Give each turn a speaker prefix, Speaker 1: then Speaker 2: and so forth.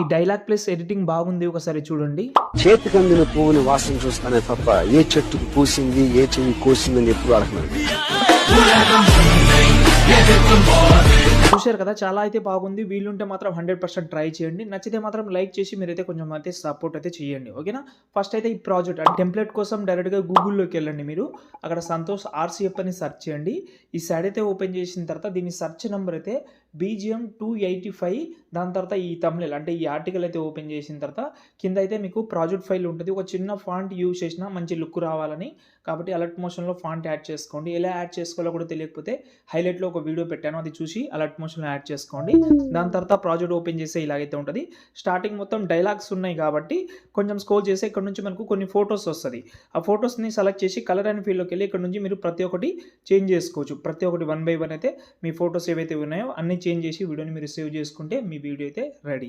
Speaker 1: ఈ dialogue plus editing బాగుంది, ఒకసారి చూడండి.
Speaker 2: చేతికందిన పువ్వుని వాసన చూస్తానే తప్ప ఏ చెట్టుకు పూసింది ఏ చెవి కోసిందని ఎప్పుడు అడగలేదు.
Speaker 1: చూశారు కదా, చాలా అయితే బాగుంది. వీలుంటే మాత్రం 100% ట్రై చేయండి. నచ్చితే మాత్రం లైక్ చేసి మీరైతే కొంచెం అయితే సపోర్ట్ అయితే చేయండి, ఓకేనా. ఫస్ట్ అయితే ఈ ప్రాజెక్ట్ అంటే టెంప్లెట్ కోసం డైరెక్ట్గా గూగుల్లోకి వెళ్ళండి. మీరు అక్కడ సంతోష్ ఆర్సిఎఫ్ అని సెర్చ్ చేయండి. ఈ సైడ్ అయితే ఓపెన్ చేసిన తర్వాత దీని సెర్చ్ నెంబర్ అయితే BGM 285. దాని తర్వాత ఈ తమ్నెల్ అంటే ఈ ఆర్టికల్ అయితే ఓపెన్ చేసిన తర్వాత కింద అయితే మీకు ప్రాజెక్ట్ ఫైల్ ఉంటుంది. ఒక చిన్న ఫాంట్ యూజ్ చేసినా మంచి లుక్ రావాలని, కాబట్టి అలర్ట్ మోషన్లో ఫాంట్ యాడ్ చేసుకోండి. ఎలా యాడ్ చేసుకోవాలో కూడా తెలియకపోతే హైలైట్లో ఒక వీడియో పెట్టాను, అది చూసి అలర్ట్ మోషన్లో యాడ్ చేసుకోండి. దాని తర్వాత ప్రాజెక్ట్ ఓపెన్ చేస్తే ఇలాగైతే ఉంటుంది. స్టార్టింగ్ మొత్తం డైలాగ్స్ ఉన్నాయి కాబట్టి కొంచెం స్క్రోల్ చేస్తే ఇక్కడ నుంచి మనకు కొన్ని ఫొటోస్ వస్తుంది. ఆ ఫొటోస్ని సెలెక్ట్ చేసి కలర్ అండ్ ఫీల్డ్లోకి వెళ్ళి ఇక్కడ నుంచి మీరు ప్రతి ఒక్కటి చేంజ్ చేసుకోవచ్చు. ప్రతి ఒక్కటి 1 by 1 అయితే మీ ఫొటోస్ ఏవైతే ఉన్నాయో అన్నీ చేంజ్ చేసి వీడియోని మీరు సేవ్ చేసుకుంటే మీ వీడియో అయితే రెడీ.